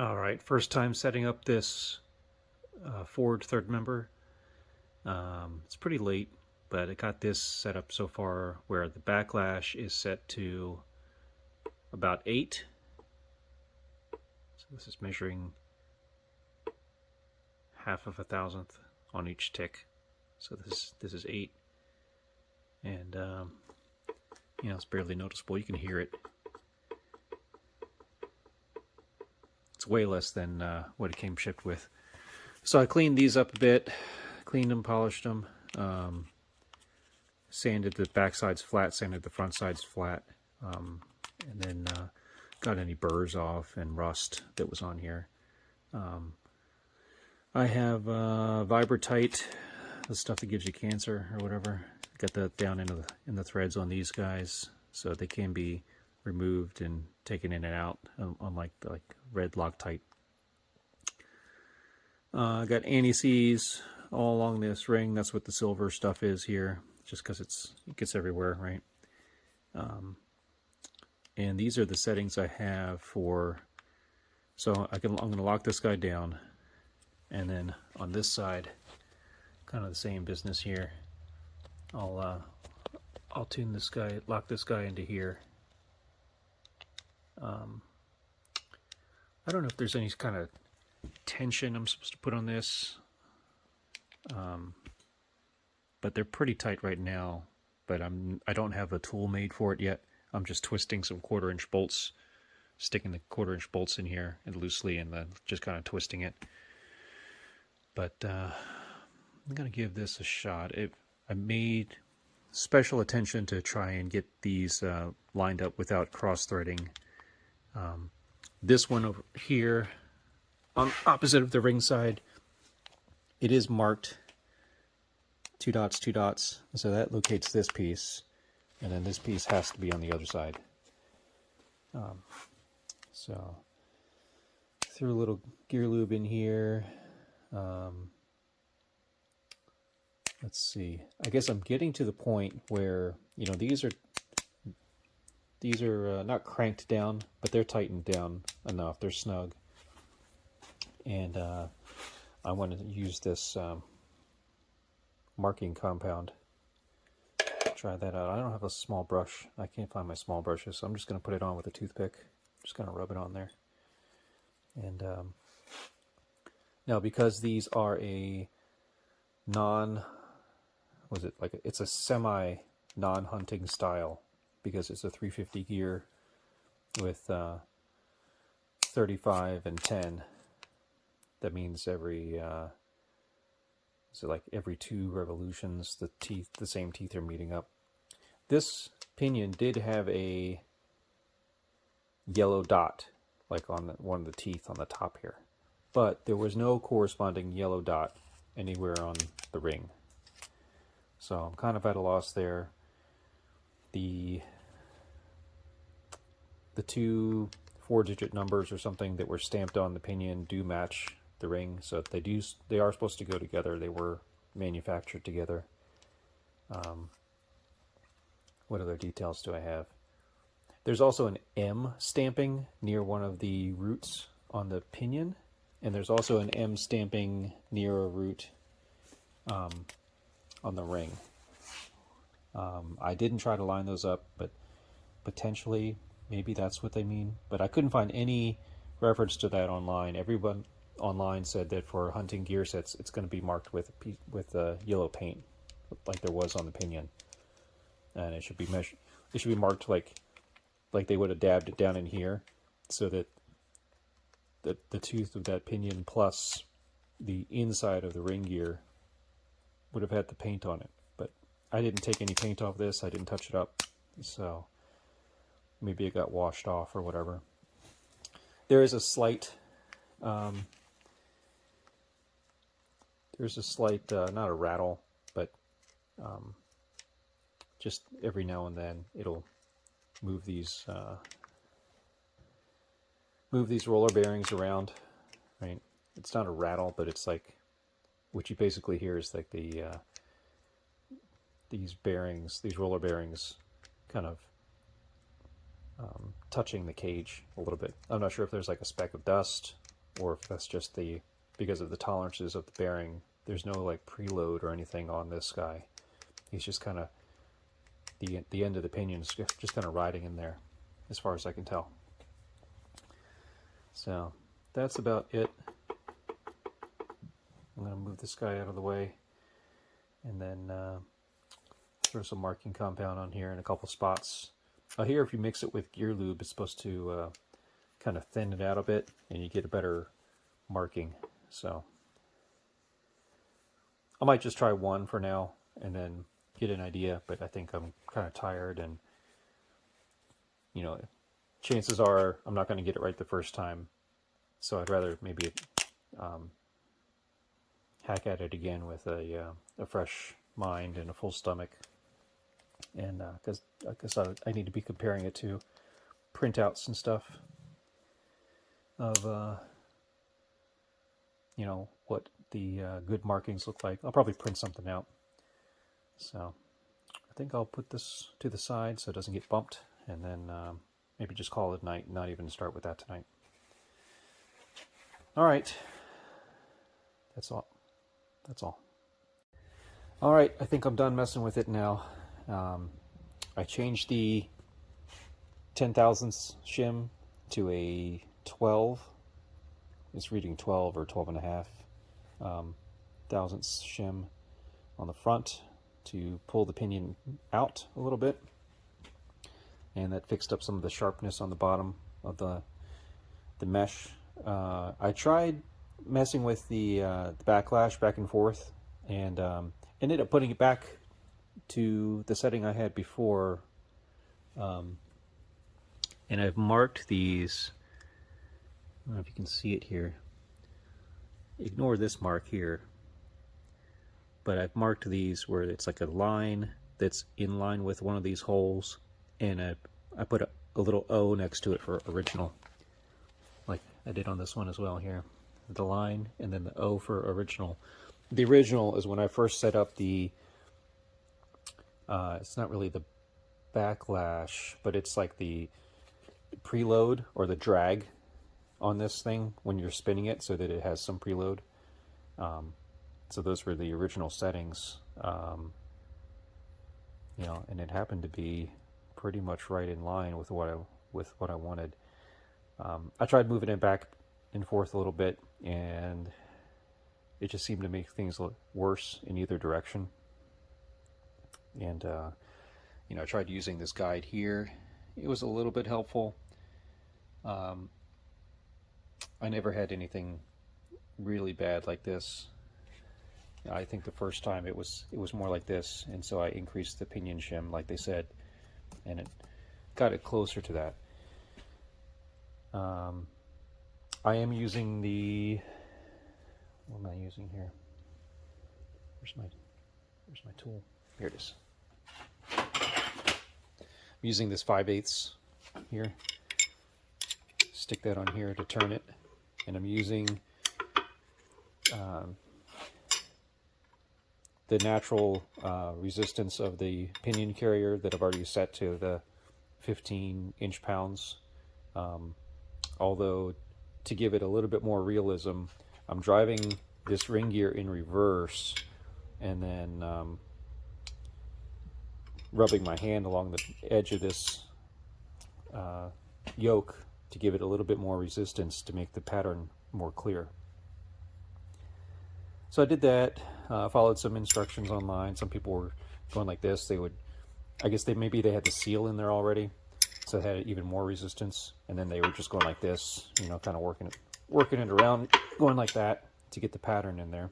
All right, first time setting up this Ford third member. It's pretty late, but I got this set up so far where the backlash is set to about 8. So this is measuring half of a thousandth on each tick. So this is 8, and it's barely noticeable. You can hear it. It's way less than what it came shipped with. So I cleaned these up a bit, cleaned them, polished them, sanded the back sides flat, sanded the front sides flat, and then got any burrs off and rust that was on here. I have Vibratight, the stuff that gives you cancer or whatever. Got that down in the threads on these guys, so they can be removed and taken in and out, unlike like red Loctite. I got anti-seize all along this ring. That's what the silver stuff is here, just because it gets everywhere, right? And these are the settings I have for. So I'm going to lock this guy down, and then on this side, kind of the same business here. I'll tune this guy, lock this guy into here. I don't know if there's any kind of tension I'm supposed to put on this, but they're pretty tight right now. But I don't have a tool made for it yet. I'm just twisting some 1/4-inch bolts, sticking the 1/4-inch bolts in here and loosely, and then just kind of twisting it. But I'm gonna give this a shot. I made special attention to try and get these lined up without cross-threading. This one over here, on opposite of the ring side, it is marked 2 dots, 2 dots. So that locates this piece, and then this piece has to be on the other side. So threw a little gear lube in here. Let's see. I guess I'm getting to the point where these are not cranked down, but they're tightened down enough. They're snug. And I want to use this marking compound. Try that out. I don't have a small brush. I can't find my small brushes, so I'm just going to put it on with a toothpick. Just going to rub it on there. And now, because these are a it's a semi non-hunting style, because it's a 350 gear with 35 and 10. That means every 2 revolutions the same teeth are meeting up. This pinion did have a yellow dot like on one of the teeth on the top here, but there was no corresponding yellow dot anywhere on the ring. So I'm kind of at a loss there. The 2 4-digit numbers or something that were stamped on the pinion do match the ring, so they are supposed to go together. They were manufactured together. What other details do I have? There's also an M stamping near one of the roots on the pinion, and there's also an M stamping near a root on the ring. I didn't try to line those up, but potentially maybe that's what they mean. But I couldn't find any reference to that online. Everyone online said that for hunting gear sets, it's going to be marked with yellow paint, like there was on the pinion, and it should be measured. It should be marked like they would have dabbed it down in here, so that the tooth of that pinion plus the inside of the ring gear would have had the paint on it. But I didn't take any paint off this. I didn't touch it up, so maybe it got washed off or whatever. There is a slight not a rattle, but just every now and then it'll move these roller bearings around, right? It's not a rattle, but it's like, what you basically hear is like these roller bearings kind of touching the cage a little bit. I'm not sure if there's like a speck of dust or if that's just because of the tolerances of the bearing. There's no like preload or anything on this guy. He's just kind of, the end of the pinion is just kind of riding in there, as far as I can tell. So that's about it. I'm going to move this guy out of the way, and then throw some marking compound on here in a couple spots. Here, if you mix it with gear lube, it's supposed to kind of thin it out a bit, and you get a better marking. So I might just try one for now, and then get an idea, but I think I'm kind of tired, and you know, chances are I'm not going to get it right the first time, so I'd rather maybe hack at it again with a fresh mind and a full stomach, and because I guess I need to be comparing it to printouts and stuff of you know, what the good markings look like. I'll probably print something out. So I think I'll put this to the side so it doesn't get bumped, and then maybe just call it a night, not even start with that tonight. All right. That's all. That's all. All right, I think I'm done messing with it now. I changed the 10 thousandths shim to a 12. It's reading 12 or 12 and a half thousandths shim on the front to pull the pinion out a little bit, and that fixed up some of the sharpness on the bottom of the mesh. I tried messing with the backlash back and forth, and ended up putting it back to the setting I had before, and I've marked these. I don't know if you can see it here. Ignore this mark here, but I've marked these where it's like a line that's in line with one of these holes, and I put a little O next to it for original, like I did on this one as well here. The line and then the O for original. The original is when I first set up the it's not really the backlash, but it's like the preload or the drag on this thing when you're spinning it, so that it has some preload. So those were the original settings, you know, and it happened to be pretty much right in line with what I wanted. I tried moving it back and forth a little bit, and it just seemed to make things look worse in either direction. And you know, I tried using this guide here. It was a little bit helpful. I never had anything really bad like this. I think the first time it was more like this, and so I increased the pinion shim like they said, and it got it closer to that. I am using the, what am I using here? Where's my tool? Here it is. I'm using this 5/8 here. Stick that on here to turn it, and I'm using the natural resistance of the pinion carrier that I've already set to the 15 inch-pounds. Although, to give it a little bit more realism, I'm driving this ring gear in reverse, and then rubbing my hand along the edge of this yoke to give it a little bit more resistance to make the pattern more clear. So I did that, followed some instructions online. Some people were going like this. They would, I guess maybe they had the seal in there already, so it had even more resistance, and then they were just going like this, you know, kind of working it around, going like that to get the pattern in there.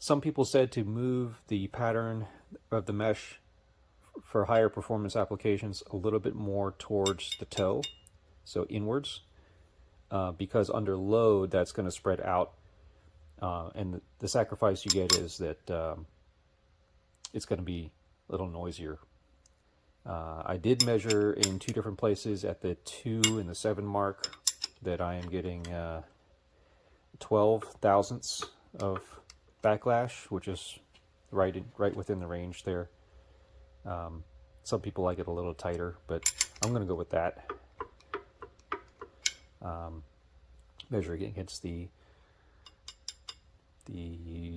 Some people said to move the pattern of the mesh for higher performance applications a little bit more towards the toe, so inwards, because under load that's going to spread out, and the sacrifice you get is that it's going to be a little noisier. I did measure in two different places at the 2 and the 7 mark that I am getting 12 thousandths of backlash, which is right within the range there. Some people like it a little tighter, but I'm going to go with that. measuring it against the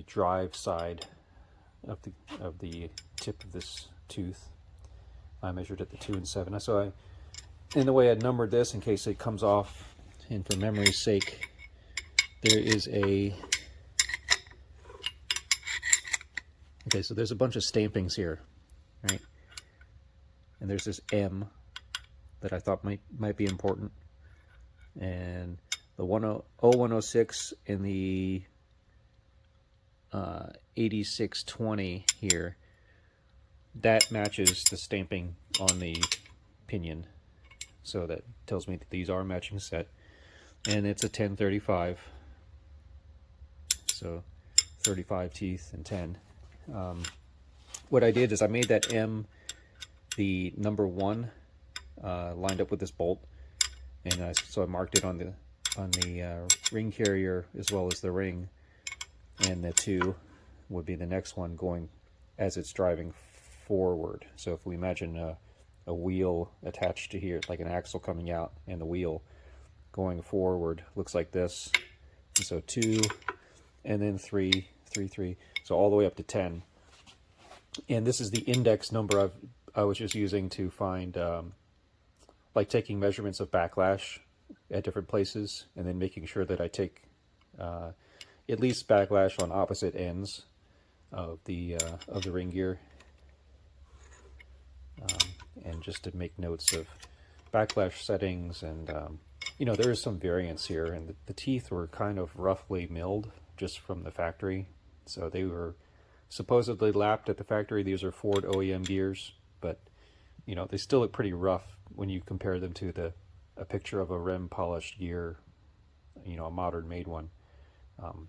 drive side of the tip of this tooth. I measured at the 2 and 7. So in the way I numbered this in case it comes off, and for memory's sake, there is a... Okay, so there's a bunch of stampings here, right? And there's this M that I thought might be important. And the 0106 and the 8620 here, that matches the stamping on the pinion. So that tells me that these are a matching set. And it's a 1035. So 35 teeth and 10. What I did is I made that M the number 1 lined up with this bolt, and so I marked it on the ring carrier as well as the ring, and the 2 would be the next one going as it's driving forward. So if we imagine a wheel attached to here, like an axle coming out, and the wheel going forward looks like this. And so 2, and then 3, 3, 3, so all the way up to 10. And this is the index number I was just using to find, like taking measurements of backlash at different places, and then making sure that I take at least backlash on opposite ends of the ring gear, and just to make notes of backlash settings. And you know, there is some variance here, and the teeth were kind of roughly milled just from the factory, so they were supposedly lapped at the factory. These are Ford OEM gears, but you know, they still look pretty rough when you compare them to a picture of a rim polished gear, you know, a modern made one.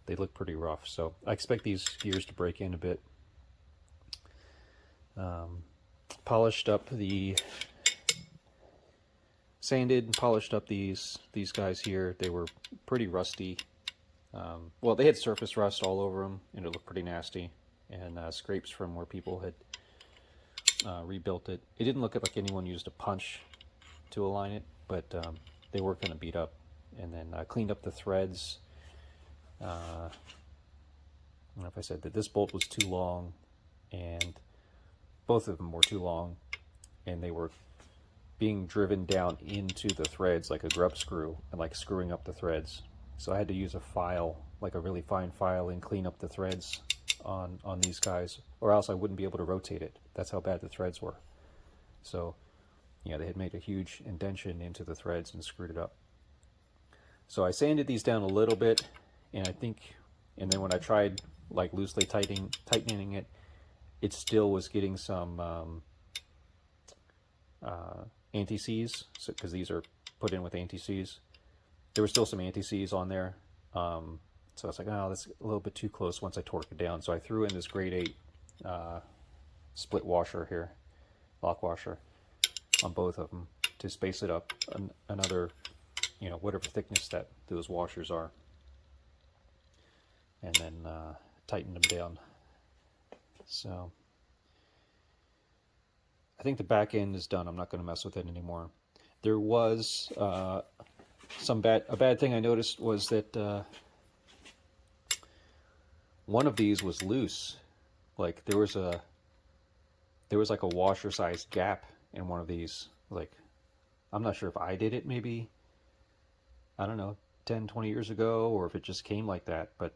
They look pretty rough, so I expect these gears to break in a bit. Polished up the sanded and polished up these guys here. They were pretty rusty. Well, they had surface rust all over them, and it looked pretty nasty, and scrapes from where people had rebuilt it. It didn't look like anyone used a punch to align it, but they were kind of beat up. And then I cleaned up the threads. I don't know if I said that this bolt was too long, and both of them were too long, and they were being driven down into the threads like a grub screw, and like screwing up the threads. So I had to use a file, like a really fine file, and clean up the threads on these guys, or else I wouldn't be able to rotate it. That's how bad the threads were. So yeah, they had made a huge indentation into the threads and screwed it up. So I sanded these down a little bit, and I think, and then when I tried like loosely tightening it, it still was getting some anti-seize, because these are put in with anti-seize. There were still some anti-seize on there, so I was like, oh, that's a little bit too close once I torqued it down. So I threw in this grade 8 split washer here, lock washer, on both of them to space it up another, you know, whatever thickness that those washers are, and then tightened them down. So I think the back end is done. I'm not going to mess with it anymore. There was a bad thing I noticed was that one of these was loose. Like there was like a washer sized gap in one of these. Like, I'm not sure if I did it, maybe, I don't know, 10-20 years ago, or if it just came like that, but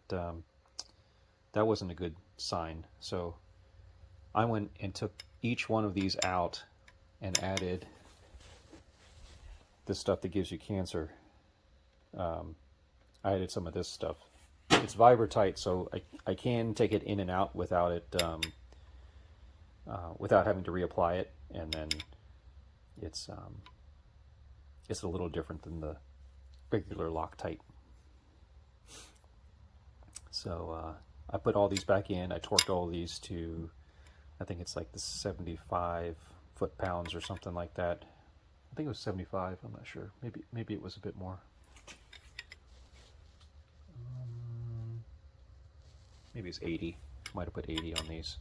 that wasn't a good sign. So I went and took each one of these out and added the stuff that gives you cancer. I added some of this stuff. It's Vibratight, so I can take it in and out without it, without having to reapply it, and then it's a little different than the regular Loctite. So I put all these back in. I torqued all these to, I think it's like the 75 foot-pounds or something like that. I think it was 75. I'm not sure. Maybe it was a bit more. Maybe it's 80. Might have put 80 on these.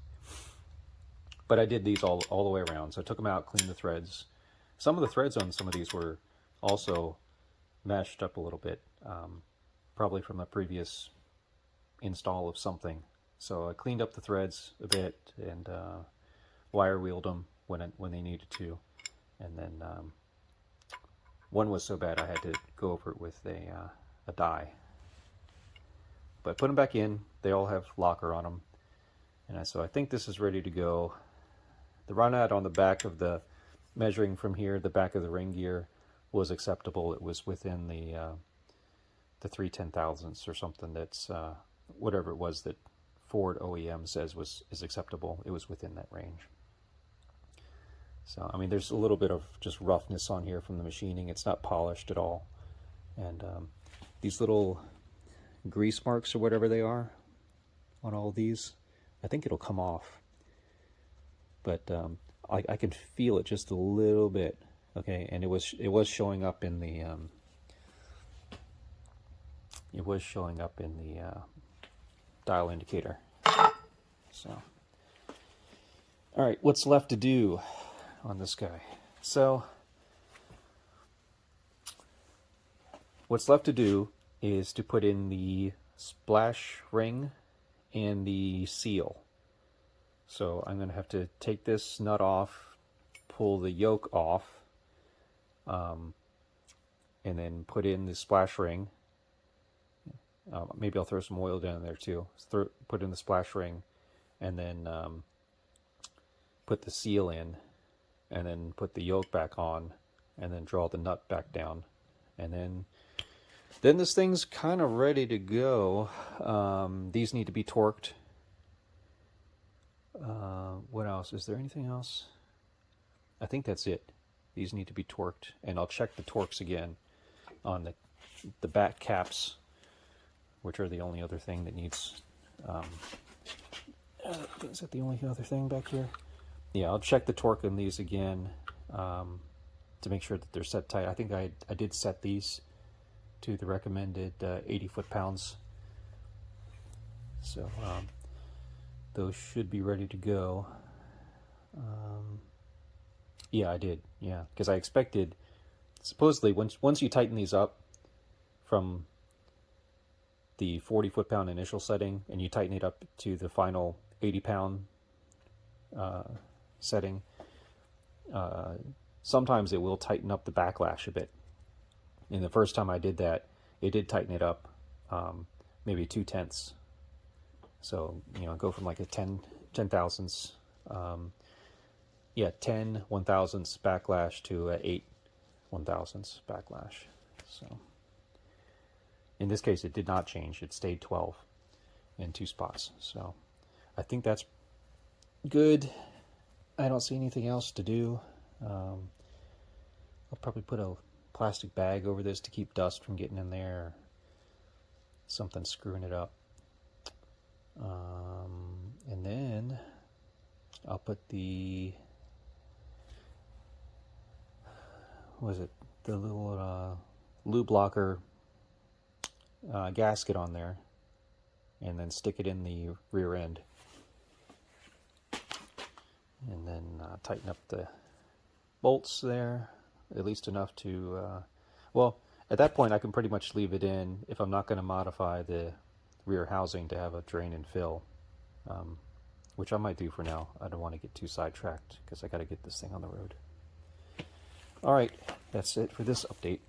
But I did these all the way around. So I took them out, cleaned the threads. Some of the threads on some of these were also mashed up a little bit, probably from a previous install of something. So I cleaned up the threads a bit and wire wheeled them when they needed to, and then one was so bad I had to go over it with a die. But put them back in. They all have locker on them, and so I think this is ready to go. The run out on the back of the measuring from here, the back of the ring gear, was acceptable. It was within the 3/10,000ths or something. That's whatever it was that Ford OEM says is acceptable. It was within that range. So I mean, there's a little bit of just roughness on here from the machining. It's not polished at all, and these little grease marks or whatever they are on all these, I think it'll come off, but I can feel it just a little bit. Okay, and it was showing up in the dial indicator. So, all right, what's left to do on this guy? So, what's left to do is to put in the splash ring and the seal. So I'm going to have to take this nut off, pull the yoke off, and then put in the splash ring. Maybe I'll throw some oil down there too. Put in the splash ring, and then put the seal in, and then put the yoke back on, and then draw the nut back down, and then this thing's kind of ready to go. These need to be torqued. What else? Is there anything else? I think that's it. These need to be torqued, and I'll check the torques again on the back caps, which are the only other thing that needs. Is that the only other thing back here? Yeah, I'll check the torque on these again to make sure that they're set tight. I think I did set these to the recommended 80 foot-pounds. So those should be ready to go. Yeah, I did. Yeah, because I expected, supposedly, once you tighten these up from the 40 foot-pound initial setting and you tighten it up to the final 80-pound setting, sometimes it will tighten up the backlash a bit. And the first time I did that, it did tighten it up, maybe 2/10. So, go from like a 10 thousandths, 10 1,000ths backlash to 8 1,000ths backlash. So, in this case, it did not change. It stayed 12 in 2 spots. So, I think that's good. I don't see anything else to do. I'll probably put a plastic bag over this to keep dust from getting in there, or something screwing it up. And then I'll put the little lube blocker gasket on there, and then stick it in the rear end, and then tighten up the bolts there, at least enough to well, at that point I can pretty much leave it in if I'm not going to modify the rear housing to have a drain and fill, which I might do for now. I don't want to get too sidetracked because I got to get this thing on the road. All right, that's it for this update.